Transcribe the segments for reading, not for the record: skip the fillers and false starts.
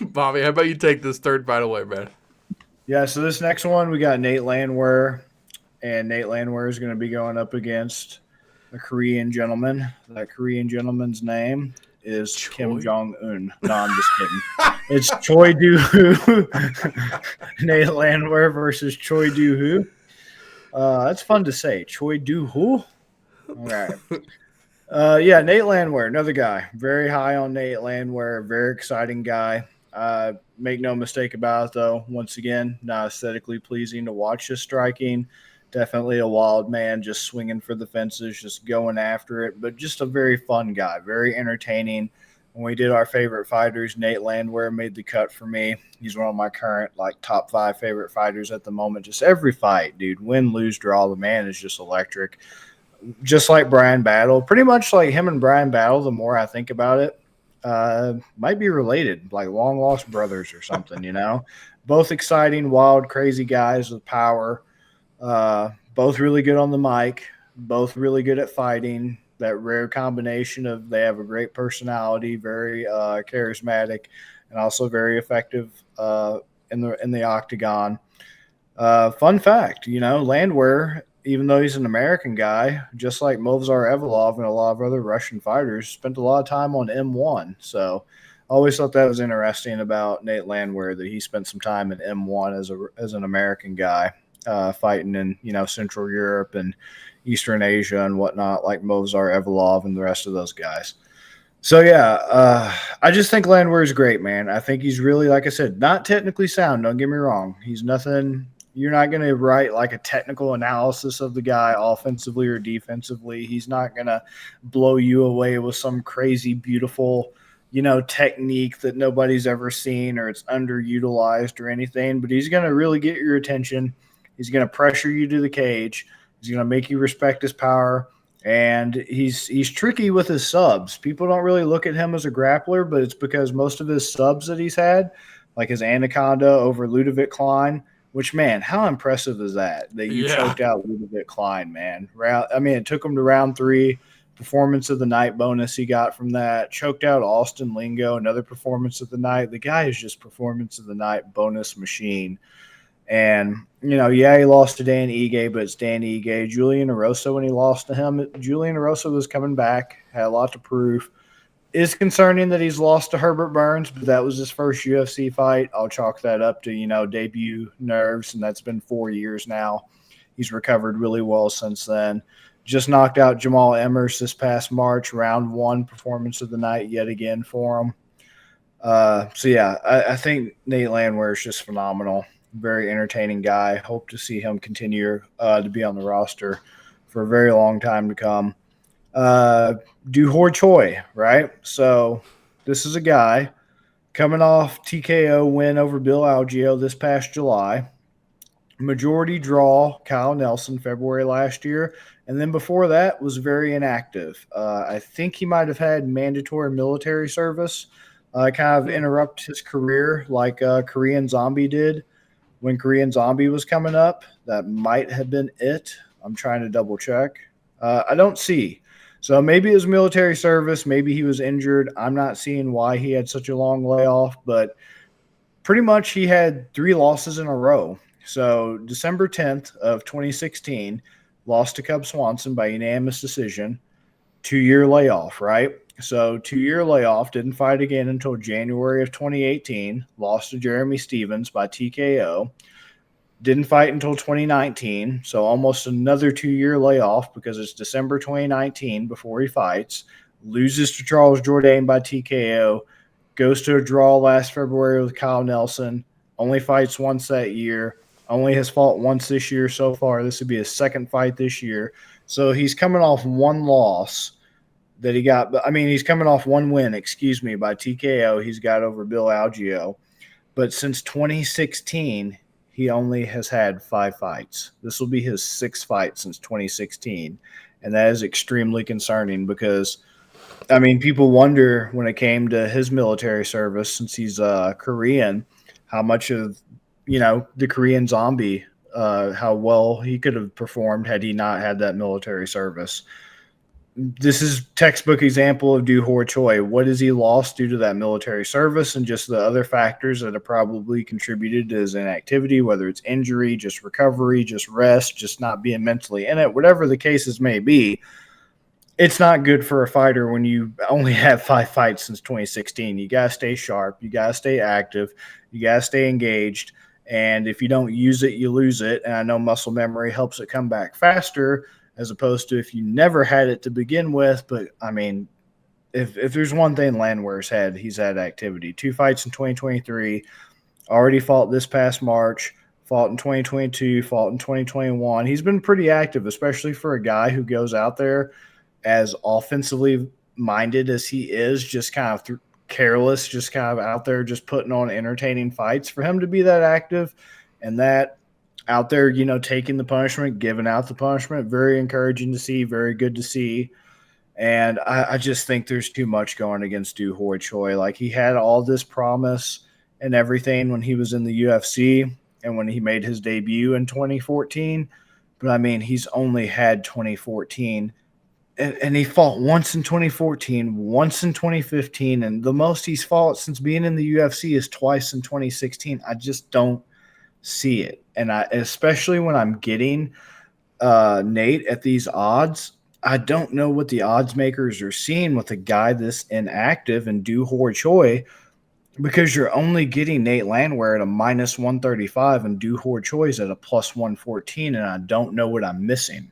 Bobby, how about you take this third fight away, man? Yeah, so this next one we got Nate Landwehr, and Nate Landwehr is going to be going up against a Korean gentleman. That Korean gentleman's name is Kim Choi? Jong Un. No, I'm just kidding. It's Choi Doo-Ho. Nate Landwehr versus Choi Doo-Ho. That's fun to say. Choi Doo-Ho. All right. Yeah, Nate Landwehr, another guy. Very high on Nate Landwehr. Very exciting guy. Make no mistake about it, though. Once again, not aesthetically pleasing to watch his striking. Definitely a wild man, just swinging for the fences, just going after it. But just a very fun guy, very entertaining. When we did our favorite fighters, Nate Landwehr made the cut for me. He's one of my current top 5 favorite fighters at the moment. Just every fight, dude, win, lose, draw. The man is just electric, just like Brian Battle, pretty much like him and Brian Battle. The more I think about it, might be related, like long lost brothers or something. Both exciting, wild, crazy guys with power. Both really good on the mic. Both really good at fighting. That rare combination of they have a great personality, very charismatic, and also very effective in the octagon. Fun fact, Landwehr, even though he's an American guy, just like Movsar Evlov and a lot of other Russian fighters, spent a lot of time on M1. So I always thought that was interesting about Nate Landwehr, that he spent some time in M1 as an American guy, fighting in Central Europe and Eastern Asia and whatnot, like Movsar Evlov and the rest of those guys. So yeah, I just think Landwehr is great, man. I think he's really, like I said, not technically sound. Don't get me wrong. He's nothing. You're not going to write like a technical analysis of the guy offensively or defensively. He's not going to blow you away with some crazy, beautiful, technique that nobody's ever seen or it's underutilized or anything. But he's going to really get your attention. He's going to pressure you to the cage. He's going to make you respect his power. And he's tricky with his subs. People don't really look at him as a grappler, but it's because most of his subs that he's had, like his Anaconda over Ludovic Klein, which, man, how impressive is that you Yeah. choked out Ludovic Klein, man. It took him to round 3. Performance of the night bonus he got from that. Choked out Austin Lingo, another performance of the night. The guy is just performance of the night bonus machine. And, yeah, he lost to Dan Ige, but it's Dan Ige. Julian Erosa, when he lost to him, Julian Erosa was coming back, had a lot to prove. It's concerning that he's lost to Herbert Burns, but that was his first UFC fight. I'll chalk that up to, debut nerves, and that's been 4 years now. He's recovered really well since then. Just knocked out Jamal Emmers this past March, round 1 performance of the night yet again for him. So, yeah, I think Nate Landwehr is just phenomenal. Very entertaining guy. Hope to see him continue to be on the roster for a very long time to come. Doo-Ho Choi, right? So this is a guy coming off TKO win over Bill Algeo this past July. Majority draw Kyle Nelson February last year. And then before that was very inactive. I think he might have had mandatory military service, kind of interrupt his career like Korean Zombie did when Korean Zombie was coming up. That might have been it. I'm trying to double check. I don't see. So maybe it was military service. Maybe he was injured. I'm not seeing why he had such a long layoff, but pretty much he had 3 losses in a row. So December 10th of 2016, lost to Cub Swanson by unanimous decision. 2-year layoff, right? So 2-year layoff, didn't fight again until January of 2018, lost to Jeremy Stevens by TKO. Didn't fight until 2019, so almost another 2-year layoff because it's December 2019 before he fights. Loses to Charles Jourdain by TKO. Goes to a draw last February with Kyle Nelson. Only fights once that year. Only has fought once this year so far. This would be his second fight this year. So he's coming off 1 loss that he got. I mean, he's coming off 1 win, by TKO. He's got over Bill Algeo. But since 2016, he only has had 5 fights. This will be his 6th fight since 2016. And that is extremely concerning because, I mean, people wonder when it came to his military service, since he's Korean, how much of, the Korean Zombie, how well he could have performed had he not had that military service. this is textbook example of Doo-Ho Choi. What has he lost due to that military service and just the other factors that have probably contributed to his inactivity, whether it's injury, just recovery, just rest, just not being mentally in it, whatever the cases may be. It's not good for a fighter when you only have 5 fights since 2016. You got to stay sharp. You got to stay active. You got to stay engaged. And if you don't use it, you lose it. And I know muscle memory helps it come back faster as opposed to if you never had it to begin with. But, I mean, if there's one thing Landwehr's had, he's had activity. 2 fights in 2023, already fought this past March, fought in 2022, fought in 2021. He's been pretty active, especially for a guy who goes out there as offensively minded as he is, just kind of careless, just kind of out there, just putting on entertaining fights. For him to be that active and that out there, you know, taking the punishment, giving out the punishment, very encouraging to see, very good to see. And I just think there's too much going against Doo-Ho Choi. Like, he had all this promise and everything when he was in the UFC and when he made his debut in 2014. But I mean, he's only had 2014. And he fought once in 2014, once in 2015, and the most he's fought since being in the UFC is twice in 2016. I just don't see it. And especially when I'm getting Nate at these odds, I don't know what the odds makers are seeing with a guy this inactive and Doo-Ho Choi, because you're only getting Nate Landwehr at a minus 135 and Doo-Ho Choi's at a plus 114, and I don't know what I'm missing.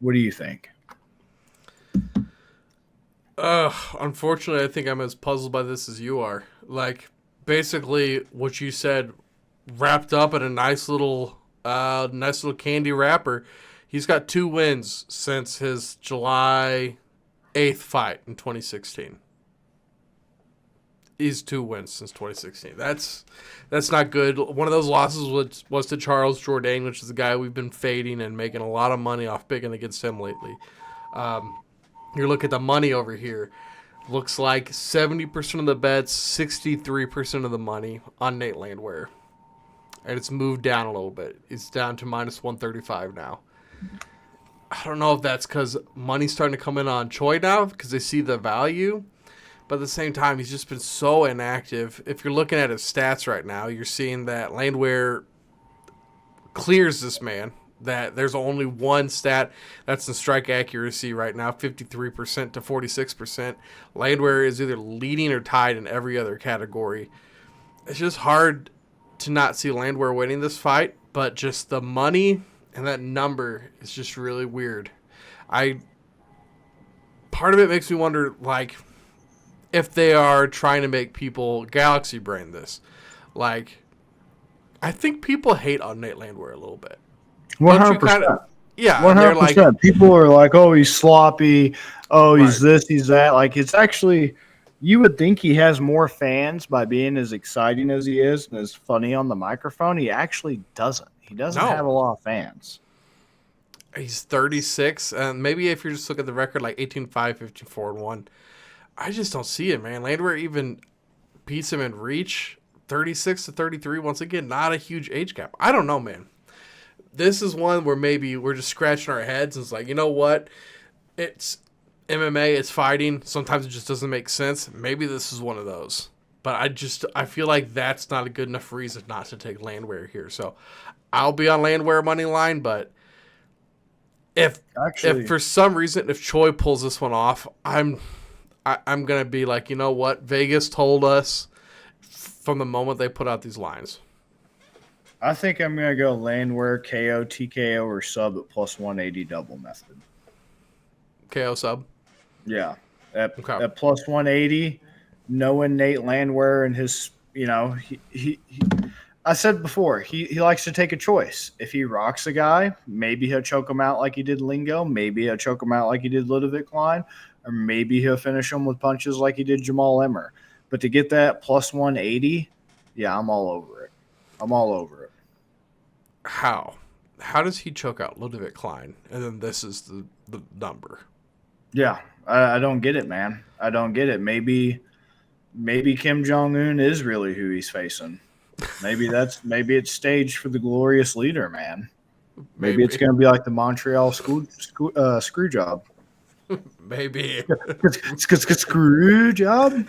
What do you think? Unfortunately, I think I'm as puzzled by this as you are. Like, basically, what you said wrapped up in a nice little candy wrapper. He's got 2 wins since his July 8th fight in 2016. He's 2 wins since 2016. That's not good. One of those losses was to Charles Jourdain, which is the guy we've been fading and making a lot of money off picking against him lately. You look at the money over here. Looks like 70% of the bets, 63% of the money on Nate Landwehr. And it's moved down a little bit. It's down to minus 135 now. I don't know if that's because money's starting to come in on Choi now because they see the value. But at the same time, he's just been so inactive. If you're looking at his stats right now, you're seeing that Landwehr clears this man. That there's only one stat that's the strike accuracy right now, 53% to 46%. Landwehr is either leading or tied in every other category. It's just hard to not see Landwehr winning this fight, but just the money and that number is just really weird. Part of it makes me wonder, like, if they are trying to make people galaxy brain this. Like, I think people hate on Nate Landwehr a little bit. 100%. Yeah, 100%. they're like, people are like, oh, he's sloppy. Oh, he's Right. this, he's that. Like, it's actually, you would think he has more fans by being as exciting as he is and as funny on the microphone. He actually doesn't. He doesn't No. have a lot of fans. He's 36, and maybe if you just look at the record, like 18-5, 15-4-1. I just don't see it, man. Landwehr even beats him in reach, 36 to 33. Once again, not a huge age gap. I don't know, man. This is one where maybe we're just scratching our heads and it's like, you know what? It's MMA, it's fighting. Sometimes it just doesn't make sense. Maybe this is one of those. But I feel like that's not a good enough reason not to take Landwehr here. So I'll be on Landwehr money line, but if for some reason if Choi pulls this one off, I'm gonna be like, you know what? Vegas told us from the moment they put out these lines. I think I'm going to go Landwehr, KO, TKO, or sub at plus 180 double method. KO sub? Yeah. At plus 180, knowing Nate Landwehr and his, you know, he I said before, he likes to take a choice. If he rocks a guy, maybe he'll choke him out like he did Lingo. Maybe he'll choke him out like he did Ludovic Klein. Or maybe he'll finish him with punches like he did Jamal Emmer. But to get that plus 180, yeah, I'm all over it. How? How does he choke out Ludovic Klein? And then this is the number. Yeah, I don't get it, man. I don't get it. Maybe Kim Jong-un is really who he's facing. Maybe it's staged for the glorious leader, man. Maybe it's going to be like the Montreal screw job. Maybe. Screw job.